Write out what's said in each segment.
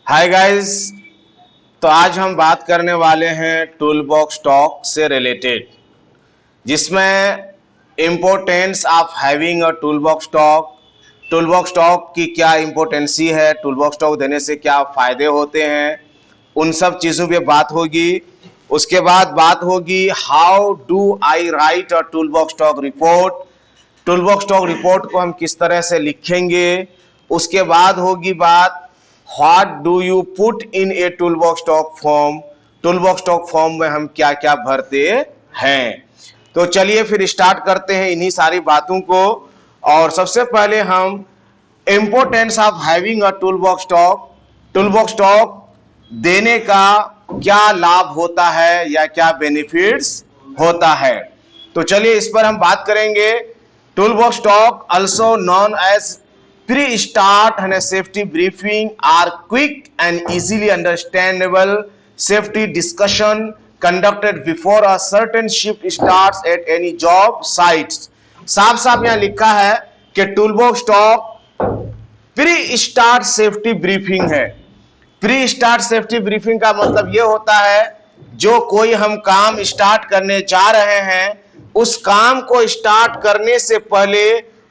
Hi guys. तो आज हम बात करने वाले हैं टूल बॉक्स टॉक से रिलेटेड, जिसमें importance of having a tool box talk, tool box talk की क्या इम्पोर्टेंसी है, टूल बॉक्स टॉक देने से क्या फ़ायदे होते हैं, उन सब चीज़ों पे बात होगी। उसके बाद बात होगी how do I right a tool box talk report, tool box talk report को हम किस तरह से लिखेंगे। उसके बाद होगी बात what do you put in a tool box talk form, tool box talk form में हम क्या क्या भरते हैं। तो चलिए फिर स्टार्ट करते हैं इन्हीं सारी बातों को। और सबसे पहले हम importance of having a tool box talk, tool box talk देने का क्या लाभ होता है या क्या बेनिफिट्स होता है, तो चलिए इस पर हम बात करेंगे। Tool box talk also known as pre-start and safety briefing are quick and easily understandable safety discussion conducted before a certain shift starts at any job sites। साफ साफ यहाँ लिखा है कि tool box talk pre start safety briefing है। Pre start safety briefing का मतलब यह होता है जो कोई हम काम स्टार्ट करने जा रहे हैं, उस काम को स्टार्ट करने से पहले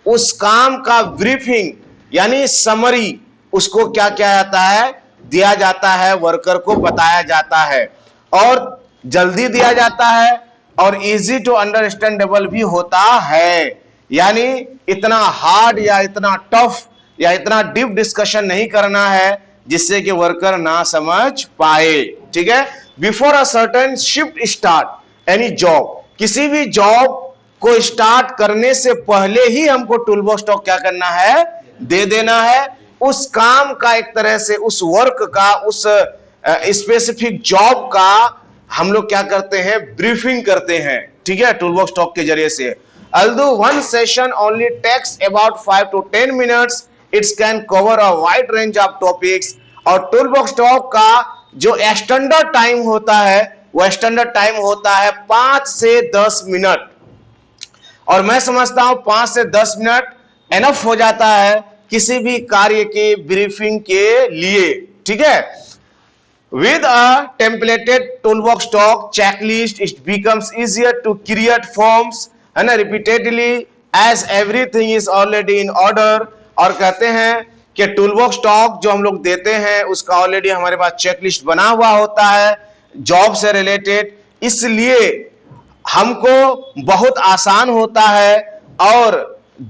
उस काम का ब्रीफिंग यानी समरी, उसको क्या किया जाता है, दिया जाता है, वर्कर को बताया जाता है, और जल्दी दिया जाता है और इजी टू अंडरस्टैंडेबल भी होता है। यानी इतना हार्ड या इतना टफ या इतना डीप डिस्कशन नहीं करना है जिससे कि वर्कर ना समझ पाए। ठीक है। Before a certain shift start any job, किसी भी जॉब को स्टार्ट करने से पहले ही हमको टूल बॉक्स टॉक क्या करना है, दे देना है। उस काम का एक तरह से उस वर्क का, उस स्पेसिफिक जॉब का हम लोग क्या करते हैं, ब्रीफिंग करते हैं। ठीक है, टूल बॉक्स टॉक के जरिए से। Although one session only takes about 5 to 10 minutes, it can cover a wide range of topics। और टूल बॉक्स टॉक का जो स्टैंडर्ड टाइम होता है वो स्टैंडर्ड टाइम होता है 5 से 10 मिनट, और मैं समझता हूं 5 से 10 मिनट एनफ हो जाता है किसी भी कार्य की ब्रीफिंग के लिए। ठीक है। With a templated toolbox talk checklist, it becomes easier to create forms and repeatedly as everything is already in order। और कहते हैं कि टूलबॉक्स टॉक जो हम लोग देते हैं उसका ऑलरेडी हमारे पास चेकलिस्ट बना हुआ होता है जॉब से रिलेटेड, इसलिए हमको बहुत आसान होता है और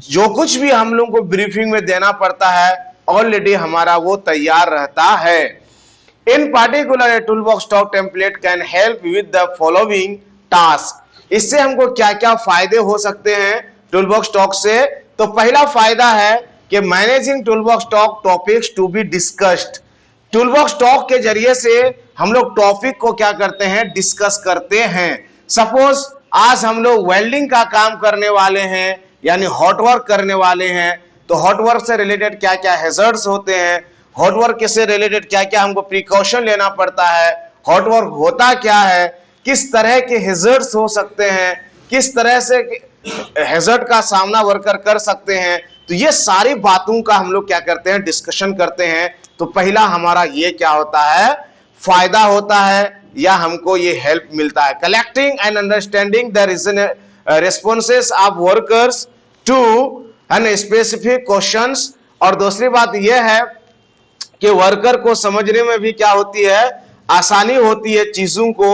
जो कुछ भी हम लोग को ब्रीफिंग में देना पड़ता है ऑलरेडी हमारा वो तैयार रहता है। In particular, a toolbox talk template can help with the following task। इससे हमको क्या क्या फायदे हो सकते हैं टूलबॉक्स टॉक से। तो पहला फायदा है कि managing toolbox talk topics to be discussed. Toolbox talk के जरिए से हम लोग टॉपिक को क्या करते हैं, डिस्कस करते हैं। सपोज आज हम लोग वेल्डिंग का काम करने वाले हैं यानी हॉट वर्क करने वाले हैं, तो हॉट वर्क से रिलेटेड क्या क्या हैजर्ड्स होते हैं, हॉट वर्क से रिलेटेड क्या क्या हमको प्रिकॉशन लेना पड़ता है, हॉट वर्क होता क्या है, किस तरह के हैजर्ड्स हो सकते हैं, किस तरह से हैजर्ड का सामना वर्कर कर सकते हैं, तो ये सारी बातों का हम लोग क्या करते हैं, डिस्कशन करते हैं। तो पहला हमारा ये क्या होता है, फायदा होता है या हमको ये हेल्प मिलता है। Collecting and understanding the reason responses of workers to an specific questions. और दूसरी बात यह है कि वर्कर को समझने में भी क्या होती है, आसानी होती है चीजों को।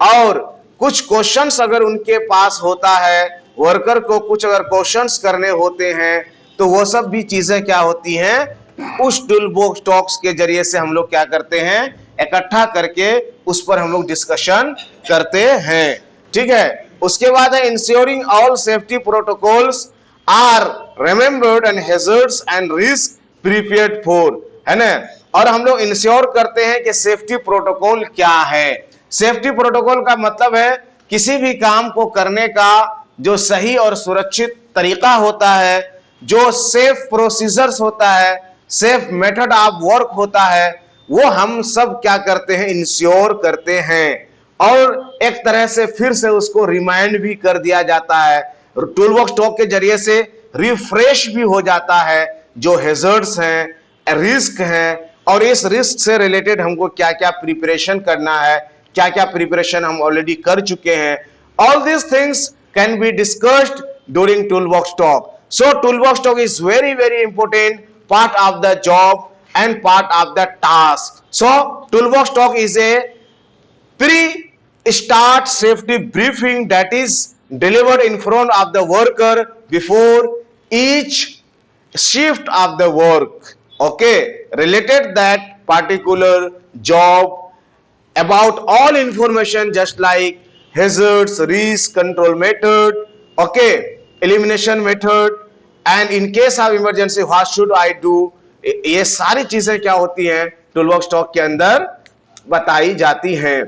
और कुछ क्वेश्चंस अगर उनके पास होता है, वर्कर को कुछ अगर क्वेश्चंस करने होते हैं, तो वो सब भी चीजें क्या होती हैं, उस टूलबॉक्स टॉक्स के जरिए से हम लोग क्या करते हैं, इकट्ठा करके उस पर हम लोग डिस्कशन करते हैं। ठीक है। उसके बाद है ensuring all safety protocols are remembered and hazards and risk prepared for, है ना। और हम लोग इंश्योर करते हैं कि सेफ्टी प्रोटोकॉल क्या है। सेफ्टी प्रोटोकॉल का मतलब है किसी भी काम को करने का जो सही और सुरक्षित तरीका होता है, जो सेफ प्रोसीजर्स होता है, सेफ मेथड ऑफ वर्क होता है, वो हम सब क्या करते हैं, इंश्योर करते हैं। और एक तरह से फिर से उसको रिमाइंड भी कर दिया जाता है, टूलबॉक्स टॉक के जरिए से रिफ्रेश भी हो जाता है। जो हैजर्ड्स हैं, रिस्क हैं, और इस रिस्क से रिलेटेड हमको क्या क्या प्रिपरेशन करना है, क्या क्या प्रिपरेशन हम ऑलरेडी कर चुके हैं। All these things can be discussed during tool box talk. So tool box talk is very very important part of the job and part of the task. So toolbox talk is a pre-start safety briefing that is delivered in front of the worker before each shift of the work. Okay, related that particular job about all information just like hazards, risk control method, okay, elimination method, and in case of emergency what should I do. ये सारी चीजें क्या होती हैं tool box talk के अंदर बताई जाती हैं.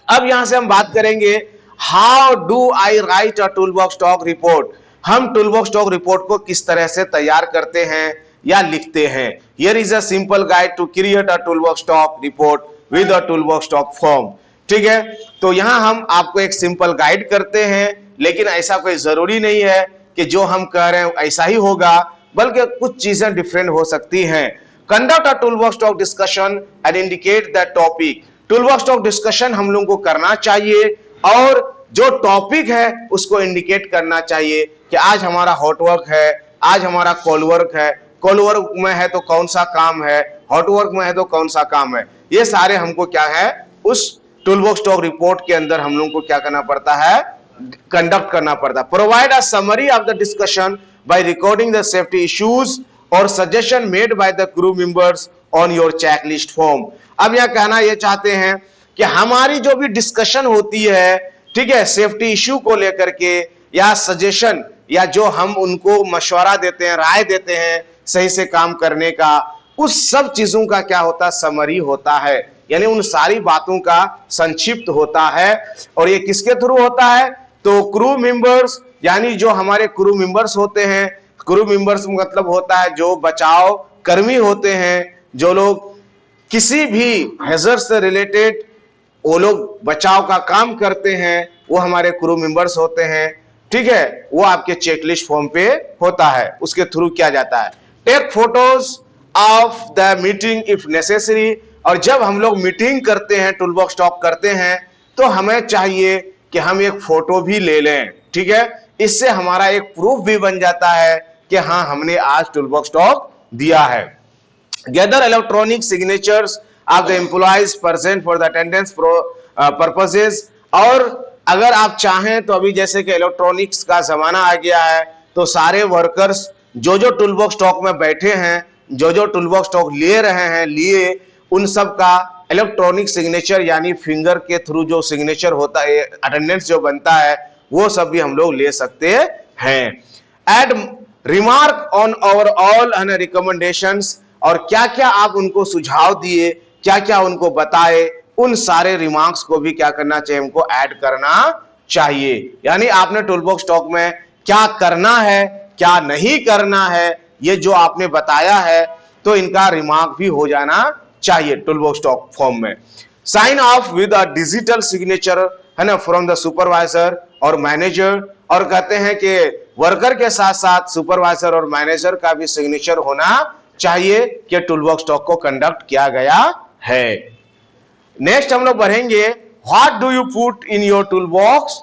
अब यहां से हम बात करेंगे how do I right a tool box talk report. हम टूल बॉक्स टॉक रिपोर्ट को किस तरह से तैयार करते हैं या लिखते हैं. Here is a simple guide to create a tool box talk report with a tool box talk form. ठीक है, तो यहां हम आपको एक सिंपल गाइड करते हैं, लेकिन ऐसा कोई जरूरी नहीं है कि जो हम कह रहे हैं ऐसा ही होगा, बल्कि कुछ चीजें डिफरेंट हो सकती हैं. Conduct a tool box talk discussion and indicate the topic. Tool box talk discussion हम लोगों को करना चाहिए और जो टॉपिक है उसको इंडिकेट करना चाहिए कि आज हमारा हॉट वर्क है, आज हमारा कॉल वर्क है, कॉल वर्क में है तो कौन सा काम है, हॉट वर्क में है तो कौन सा काम है. ये सारे हमको क्या है उस टूल बॉक्स टॉक रिपोर्ट के अंदर हम लोगों को क्या करना पड़ता है, कंडक्ट करना पड़ता. Provide a summary of the discussion by recording the safety issues और suggestion made by the crew members on your checklist form. अब यह कहना यह चाहते हैं कि हमारी जो भी डिस्कशन होती है, ठीक है, सेफ्टी इश्यू को लेकर के या सजेशन या जो हम उनको मशवरा देते हैं, राय देते हैं सही से काम करने का, उस सब चीजों का क्या होता है, समरी होता है. यानी उन सारी बातों का संक्षिप्त होता है. और ये किसके थ्रू होता है, तो क्रू मेंबर्स, यानी जो हमारे क्रू मेंबर्स होते हैं. क्रू मेंबर्स मतलब होता है जो बचाव कर्मी होते हैं, जो लोग किसी भी हैजर्ड से रिलेटेड वो लोग बचाव का काम करते हैं, वो हमारे क्रू मेंबर्स होते हैं. ठीक है, वो आपके चेकलिस्ट फॉर्म पे होता है, उसके थ्रू किया जाता है. Take photos of the meeting if necessary. और जब हम लोग मीटिंग करते हैं, टूल बॉक्स टॉक करते हैं, तो हमें चाहिए कि हम एक फोटो भी ले लें. ठीक है, इससे हमारा एक प्रूफ भी बन जाता है कि हाँ हमने आज टूल बॉक्स टॉक दिया है. Gather electronic signatures of the employees present for the attendance purposes. और अगर आप चाहें तो अभी जैसे कि इलेक्ट्रॉनिक्स का जमाना आ गया है, तो सारे वर्कर्स जो जो टूल बॉक्स टॉक में बैठे हैं, जो जो टूल बॉक्स टॉक ले रहे हैं, लिए उन सब का इलेक्ट्रॉनिक सिग्नेचर यानी फिंगर के थ्रू जो सिग्नेचर होता है, अटेंडेंस जो बनता है, वो सब भी हम लोग ले सकते हैं. Add remark on overall and recommendations. और क्या क्या आप उनको सुझाव दिए, क्या क्या उनको बताए, उन सारे रिमार्क्स को भी क्या करना चाहिए, हमको ऐड करना चाहिए. यानी आपने टूल बॉक्स टॉक में क्या करना है, क्या नहीं करना है, ये जो आपने बताया है, तो इनका रिमार्क भी हो जाना चाहिए टूल बॉक्स टॉक फॉर्म में. Sign off with a digital signature है ना फ्रॉम द सुपरवाइजर और मैनेजर. और कहते हैं कि वर्कर के साथ साथ सुपरवाइजर और मैनेजर का भी सिग्नेचर होना चाहिए कि टूल बॉक्स टॉक को कंडक्ट किया गया है. नेक्स्ट हम लोग बढ़ेंगे, what do you put in your tool box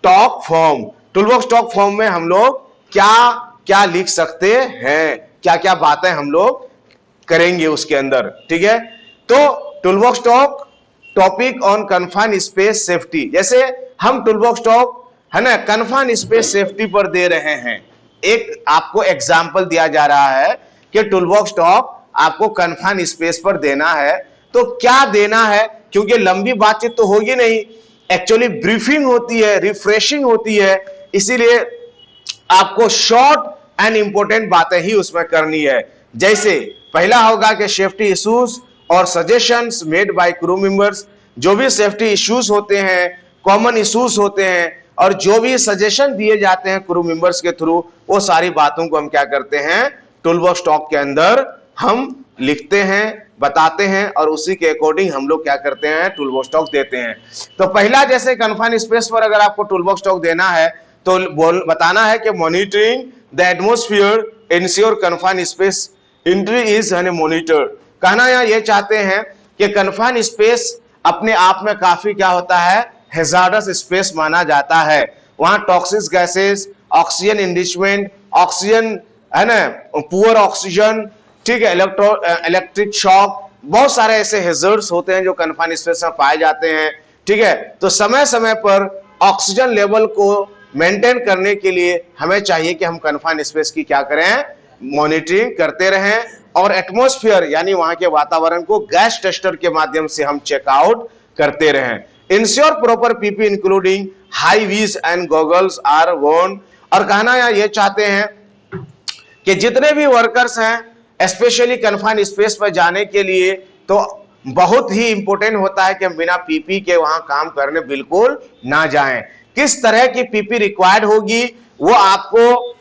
talk form. Tool box talk form में हम लोग क्या क्या लिख सकते हैं, क्या क्या बातें हम लोग करेंगे उसके अंदर. ठीक है, तो tool box talk topic on confined space safety. जैसे हम टूल बॉक्स टॉक है ना कन्फाइंड स्पेस सेफ्टी पर दे रहे हैं, एक आपको एग्जांपल दिया जा रहा है कि टूल बॉक्स टॉक आपको कन्फाइंड स्पेस पर देना है, तो क्या देना है, क्योंकि लंबी बातचीत तो होगी नहीं, एक्चुअली ब्रीफिंग होती है, रिफ्रेशिंग होती है, इसीलिए आपको शॉर्ट एंड इंपॉर्टेंट बातें ही उसमें करनी है. जैसे पहला होगा कि सेफ्टी इश्यूज और suggestions made by crew members. जो भी सेफ्टी इश्यूज होते हैं, कॉमन इश्यूज होते हैं, और जो भी सजेशन दिए जाते हैं क्रू मेंबर्स के थ्रू, वो सारी बातों को हम क्या करते हैं, टूल बॉक्स टॉक के अंदर हम लिखते हैं, बताते हैं, और उसी के अकॉर्डिंग हम लोग क्या करते हैं, टूल बॉक्स टॉक देते हैं. तो पहला जैसे कन्फाइंड स्पेस पर अगर आपको टूल बॉक्स टॉक देना है, तो बताना है कि monitoring the atmosphere ensure confined space entry is monitor. कहना यहाँ ये चाहते हैं कि कन्फाइन स्पेस अपने आप में काफी क्या होता है, हैजार्डस स्पेस माना जाता है। वहां टॉक्सिक गैसेस, ऑक्सीजन इंडिचमेंट, ऑक्सीजन है ना, पुअर ऑक्सीजन, ठीक है, इलेक्ट्रिक शॉक, बहुत सारे ऐसे हैजर्ड्स होते हैं जो कन्फाइन स्पेस में पाए जाते हैं। ठीक है, तो समय समय पर ऑक्सीजन लेवल को मेंटेन करने के लिए हमें चाहिए कि हम कन्फाइन स्पेस की क्या करें, मॉनिटरिंग करते रहें और एटमॉस्फेयर यानी वहां के वातावरण को गैस टेस्टर के माध्यम से हम चेकआउट करते रहें। Ensure proper PP including high वीज एंड गॉगल्स आर वोर्न। और कहना यहाँ ये चाहते हैं कि जितने भी वर्कर्स हैं स्पेशली कन्फाइन स्पेस पर जाने के लिए, तो बहुत ही इंपॉर्टेंट होता है कि हम बिना पीपी के वहां काम करने बिल्कुल ना जाएं। किस तरह की पीपी रिक्वायर्ड होगी वो आपको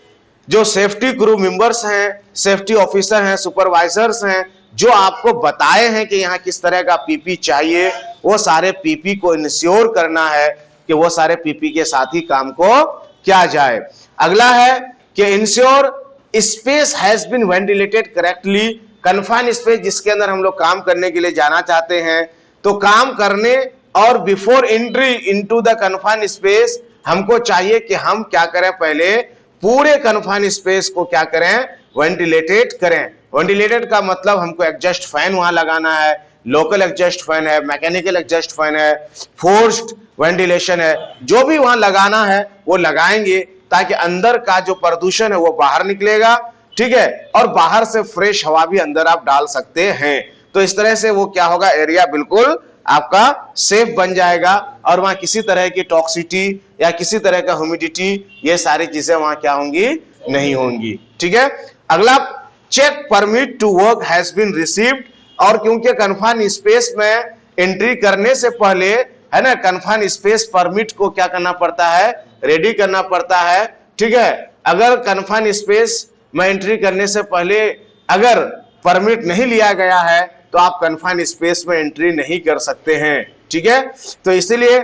जो सेफ्टी क्रू मेंबर्स हैं, सेफ्टी ऑफिसर हैं, सुपरवाइजर्स हैं, जो आपको बताए हैं कि यहाँ किस तरह का पीपी चाहिए, वो सारे पीपी को इंश्योर करना है कि वो सारे पीपी के साथ ही काम को किया जाए। अगला है कि ensure space has been ventilated correctly. Confine space जिसके अंदर हम लोग काम करने के लिए जाना चाहते हैं, तो काम करने और before entry into the confine space हमको चाहिए कि हम क्या करें, पहले पूरे कन्फाइन स्पेस को क्या करें, वेंटिलेटेड करें। वेंटिलेटेड का मतलब हमको एग्जस्ट फैन वहां लगाना है, लोकल एग्जस्ट फैन है, मैकेनिकल एग्जस्ट फैन है, फोर्स्ड वेंटिलेशन है, जो भी वहां लगाना है वो लगाएंगे ताकि अंदर का जो प्रदूषण है वो बाहर निकलेगा। ठीक है, और बाहर से फ्रेश हवा भी अंदर आप डाल सकते हैं। तो इस तरह से वो क्या होगा, एरिया बिल्कुल आपका सेफ बन जाएगा और वहां किसी तरह की टॉक्सिटी या किसी तरह का ह्यूमिडिटी, ये सारी चीजें वहां क्या होंगी, नहीं होंगी। ठीक है, अगला check permit to work has been received. और क्योंकि कन्फाइन स्पेस में एंट्री करने से पहले है ना, कन्फाइन स्पेस परमिट को क्या करना पड़ता है, रेडी करना पड़ता है। ठीक है, अगर कन्फाइन स्पेस में एंट्री करने से पहले अगर परमिट नहीं लिया गया है तो आप कन्फाइन स्पेस में एंट्री नहीं कर सकते हैं। ठीक है, तो इसलिए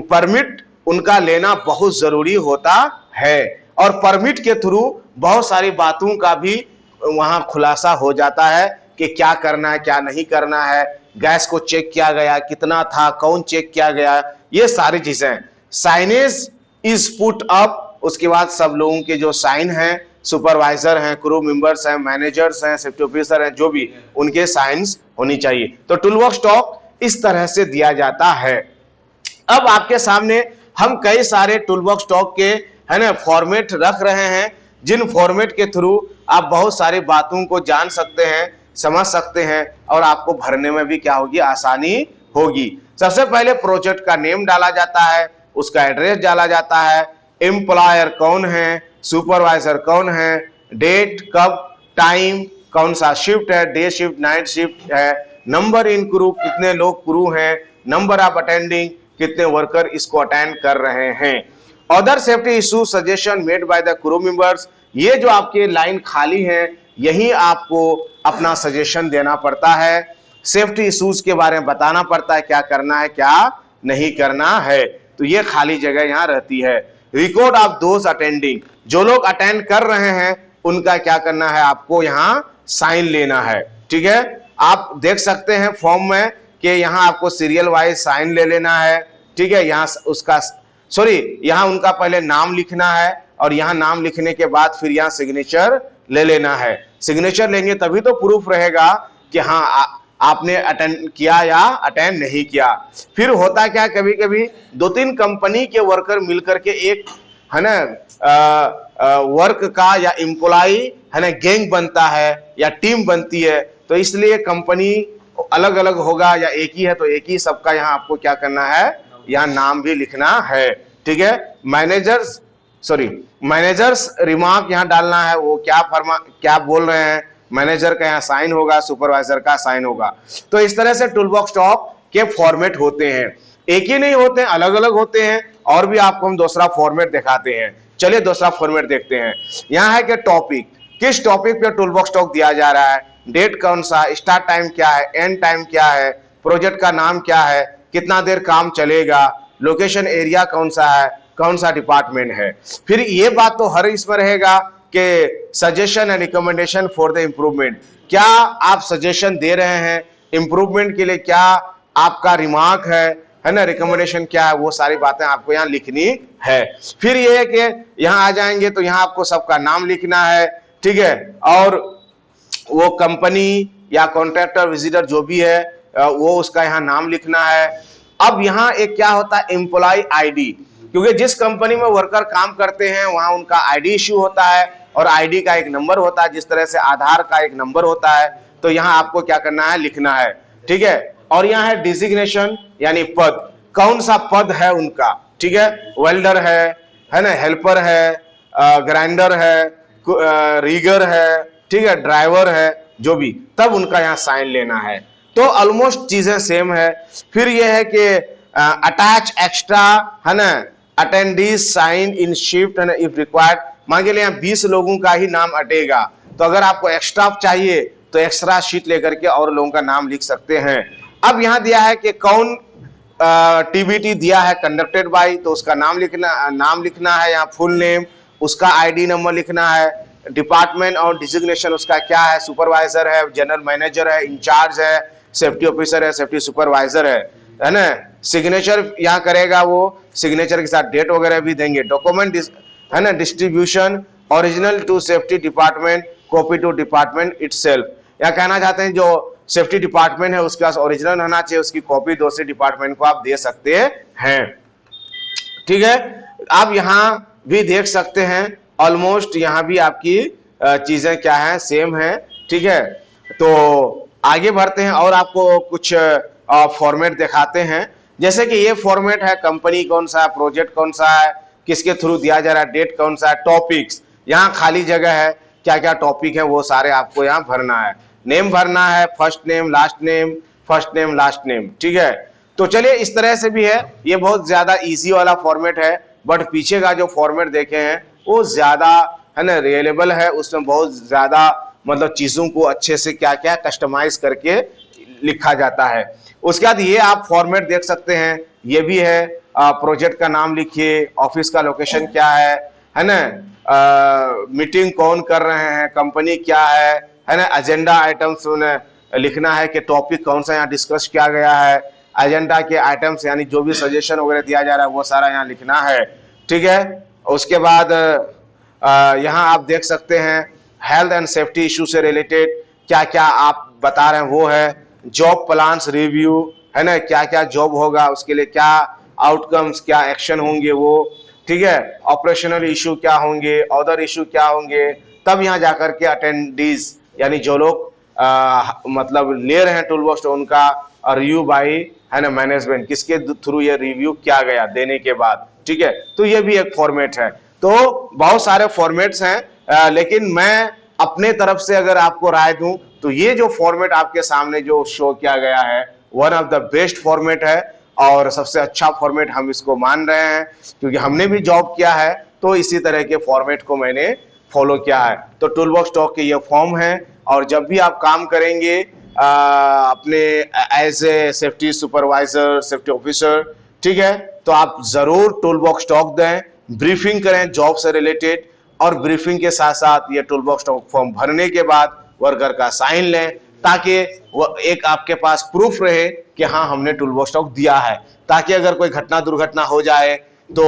परमिट उनका लेना बहुत जरूरी होता है और परमिट के थ्रू बहुत सारी बातों का भी वहां खुलासा हो जाता है कि क्या करना है, क्या नहीं करना है, गैस को चेक किया गया, कितना था, कौन चेक किया गया, ये सारी चीजें। साइनेज इज पुट अप, उसके बाद सब लोगों के जो साइन हैं, सुपरवाइजर हैं, क्रू मेंबर्स हैं, मैनेजर्स हैं, सेफ्टी ऑफिसर हैं, जो भी उनके साइंस होनी चाहिए। तो टूलबॉक्स स्टॉक इस तरह से दिया जाता है। अब आपके सामने हम कई सारे टूलबॉक्स स्टॉक के है ना फॉर्मेट रख रहे हैं, जिन फॉर्मेट के थ्रू आप बहुत सारी बातों को जान सकते हैं, समझ सकते हैं और आपको भरने में भी क्या होगी, आसानी होगी। सबसे पहले प्रोजेक्ट का नेम डाला जाता है, उसका एड्रेस डाला जाता है, एम्प्लॉयर कौन है, सुपरवाइजर कौन है, डेट कब, टाइम, कौन सा शिफ्ट है, डे शिफ्ट, नाइट शिफ्ट है, नंबर इन क्रू, कितने लोग क्रू हैं, नंबर ऑफ अटेंडिंग, कितने वर्कर इसको अटेंड कर रहे हैं। Other safety issue suggestion made by the crew members, ये जो आपके लाइन खाली है यही आपको अपना सजेशन देना पड़ता है, सेफ्टी इश्यूज के बारे में बताना पड़ता है, क्या करना है क्या नहीं करना है, तो ये खाली जगह यहाँ रहती है। रिकॉर्ड ऑफ दोज अटेंडिंग, जो लोग अटेंड कर रहे हैं उनका क्या करना है, आपको यहाँ साइन लेना है। ठीक है, आप देख सकते हैं फॉर्म में कि यहाँ आपको सीरियल वाइज साइन ले लेना है। ठीक है, यहाँ उसका यहाँ उनका पहले नाम लिखना है और यहाँ नाम लिखने के बाद फिर यहाँ सिग्नेचर ले लेना है। सिग्नेचर लेंगे तभी तो प्रूफ रहेगा कि हाँ आपने अटेंड किया या अटेंड नहीं किया। फिर होता क्या, कभी कभी 2-3 कंपनी के वर्कर मिलकर के एक है ना वर्क का या एम्प्लॉय है ना गैंग बनता है या टीम बनती है, तो इसलिए कंपनी अलग अलग होगा या एक ही है तो एक ही सबका यहाँ आपको क्या करना है, यहाँ नाम भी लिखना है। ठीक है, मैनेजर्स रिमार्क यहाँ डालना है, वो क्या बोल रहे हैं, मैनेजर का यहाँ साइन होगा, सुपरवाइजर का साइन होगा। तो इस तरह से टूलबॉक्स स्टॉक के फॉर्मेट होते हैं, एक ही नहीं होते हैं, अलग अलग होते हैं। और भी आपको हम दूसरा फॉर्मेट दिखाते हैं, चलिए दूसरा फॉर्मेट देखते हैं। यहाँ है कि टॉपिक, किस टॉपिक पे टूलबॉक्स स्टॉक दिया जा रहा है, डेट कौन सा, स्टार्ट टाइम क्या है, एंड टाइम क्या है, प्रोजेक्ट का नाम क्या है, कितना देर काम चलेगा, लोकेशन एरिया कौन सा है, कौन सा डिपार्टमेंट है। फिर ये बात तो हर इसमें रहेगा के suggestion and recommendation for the improvement, क्या आप सजेशन दे रहे हैं इम्प्रूवमेंट के लिए, क्या आपका रिमार्क है ना, रिकमेंडेशन क्या है, वो सारी बातें आपको यहाँ लिखनी है। फिर ये है कि यहाँ आ जाएंगे तो यहाँ आपको सबका नाम लिखना है, ठीक है, और वो कंपनी या कॉन्ट्रैक्टर विजिटर जो भी है वो उसका यहाँ नाम लिखना है। अब यहाँ एक क्या होता है, एम्प्लॉय आईडी, क्योंकि जिस कंपनी में वर्कर काम करते हैं वहां उनका आईडी इश्यू होता है और आईडी का एक नंबर होता है, जिस तरह से आधार का एक नंबर होता है, तो यहाँ आपको क्या करना है, लिखना है, ठीक है। और यहाँ है डिजिग्नेशन यानी पद, कौन सा पद है उनका, ठीक है, वेल्डर है ना, हेल्पर है, ग्राइंडर है, रीगर है, ठीक है, ड्राइवर है, जो भी, तब उनका यहाँ साइन लेना है। तो ऑलमोस्ट चीजें सेम है। फिर यह है कि अटैच एक्स्ट्रा है ना, अटेंडीज साइन इन शिफ्ट है ना इफ रिक्वायर्ड, मान के लिए यहाँ 20 लोगों का ही नाम अटेगा, तो अगर आपको एक्स्ट्रा चाहिए तो एक्स्ट्रा शीट लेकर के और लोगों का नाम लिख सकते हैं। अब यहाँ दिया है कि कौन टीबीटी दिया है, कंडक्टेड बाय, तो उसका नाम लिखना है यहाँ, फुल नेम, उसका आईडी नंबर लिखना है, डिपार्टमेंट और डिजिग्नेशन उसका क्या है, सुपरवाइजर है, जनरल मैनेजर है, इंचार्ज है, सेफ्टी ऑफिसर है, सेफ्टी सुपरवाइजर है ना। सिग्नेचर यहाँ करेगा, वो सिग्नेचर के साथ डेट वगैरह भी देंगे। डॉक्यूमेंट है ना, distribution original to safety department, copy to department itself, या कहना चाहते हैं जो सेफ्टी डिपार्टमेंट है उसके पास ओरिजिनल रहना चाहिए, उसकी कॉपी दूसरे डिपार्टमेंट को आप दे सकते हैं, ठीक है। आप यहाँ भी देख सकते हैं ऑलमोस्ट यहाँ भी आपकी चीजें क्या है, सेम है, ठीक है। तो आगे बढ़ते हैं और आपको कुछ फॉर्मेट दिखाते हैं, जैसे कि ये फॉर्मेट है, कंपनी कौन सा है, प्रोजेक्ट कौन सा है, किसके थ्रू दिया जा रहा है, डेट कौन सा है, टॉपिक्स, यहाँ खाली जगह है, क्या क्या टॉपिक है वो सारे आपको यहाँ भरना है, नेम भरना है, first name last name, first name last name, ठीक है। तो चलिए इस तरह से भी है, ये बहुत ज्यादा इजी वाला फॉर्मेट है, बट पीछे का जो फॉर्मेट देखे हैं वो ज्यादा है ना रिलेबल है, उसमें बहुत ज्यादा मतलब चीजों को अच्छे से क्या क्या कस्टमाइज करके लिखा जाता है। उसके बाद ये आप फॉर्मेट देख सकते हैं, ये भी है, प्रोजेक्ट का नाम लिखिए, ऑफिस का लोकेशन क्या है ना, मीटिंग कौन कर रहे हैं, कंपनी क्या है ना, एजेंडा आइटम्स लिखना है कि टॉपिक कौन सा यहाँ डिस्कस किया गया है, एजेंडा के आइटम्स यानी जो भी सजेशन वगैरह दिया जा रहा है वो सारा यहाँ लिखना है, ठीक है। उसके बाद यहाँ आप देख सकते हैं हेल्थ एंड सेफ्टी इशू से रिलेटेड क्या क्या आप बता रहे हैं वो है, जॉब प्लान्स रिव्यू है ना, क्या क्या जॉब होगा उसके लिए क्या आउटकम्स, क्या एक्शन होंगे वो, ठीक है, ऑपरेशनल इशू क्या होंगे, अदर इशू क्या होंगे, तब यहाँ जाकर के अटेंडीज यानी जो लोग मतलब ले रहे हैं टूल बॉक्स उनका रिव्यू बाय है ना मैनेजमेंट, किसके थ्रू ये रिव्यू किया गया देने के बाद, ठीक है। तो ये भी एक फॉर्मेट है। तो बहुत सारे फॉर्मेट्स हैं, लेकिन मैं अपने तरफ से अगर आपको राय दूं तो ये जो फॉर्मेट आपके सामने जो शो किया गया है one of the best format है और सबसे अच्छा फॉर्मेट हम इसको मान रहे हैं, क्योंकि हमने भी जॉब किया है तो इसी तरह के फॉर्मेट को मैंने फॉलो किया है। तो टूल बॉक्स टॉक के ये फॉर्म है और जब भी आप काम करेंगे अपने as a safety supervisor, safety officer, ठीक है, तो आप जरूर टूल बॉक्स टॉक दें, ब्रीफिंग करें जॉब से रिलेटेड, और ब्रीफिंग के साथ साथ ये टूल बॉक्स टॉक फॉर्म भरने के बाद वर्कर का साइन लें, ताकि वो एक आपके पास प्रूफ रहे कि हाँ हमने टूल बॉक्स टॉक दिया है, ताकि अगर कोई घटना दुर्घटना हो जाए तो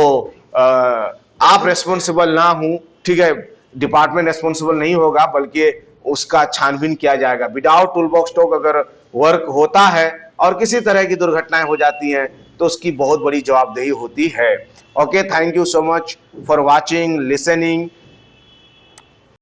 आप रेस्पॉन्सिबल ना हो, ठीक है, डिपार्टमेंट रेस्पॉन्सिबल नहीं होगा बल्कि उसका छानबीन किया जाएगा। विदाउट टूल बॉक्स टॉक अगर वर्क होता है और किसी तरह की दुर्घटनाएं हो जाती हैं तो उसकी बहुत बड़ी जवाबदेही होती है। Okay, thank you so much for watching, listening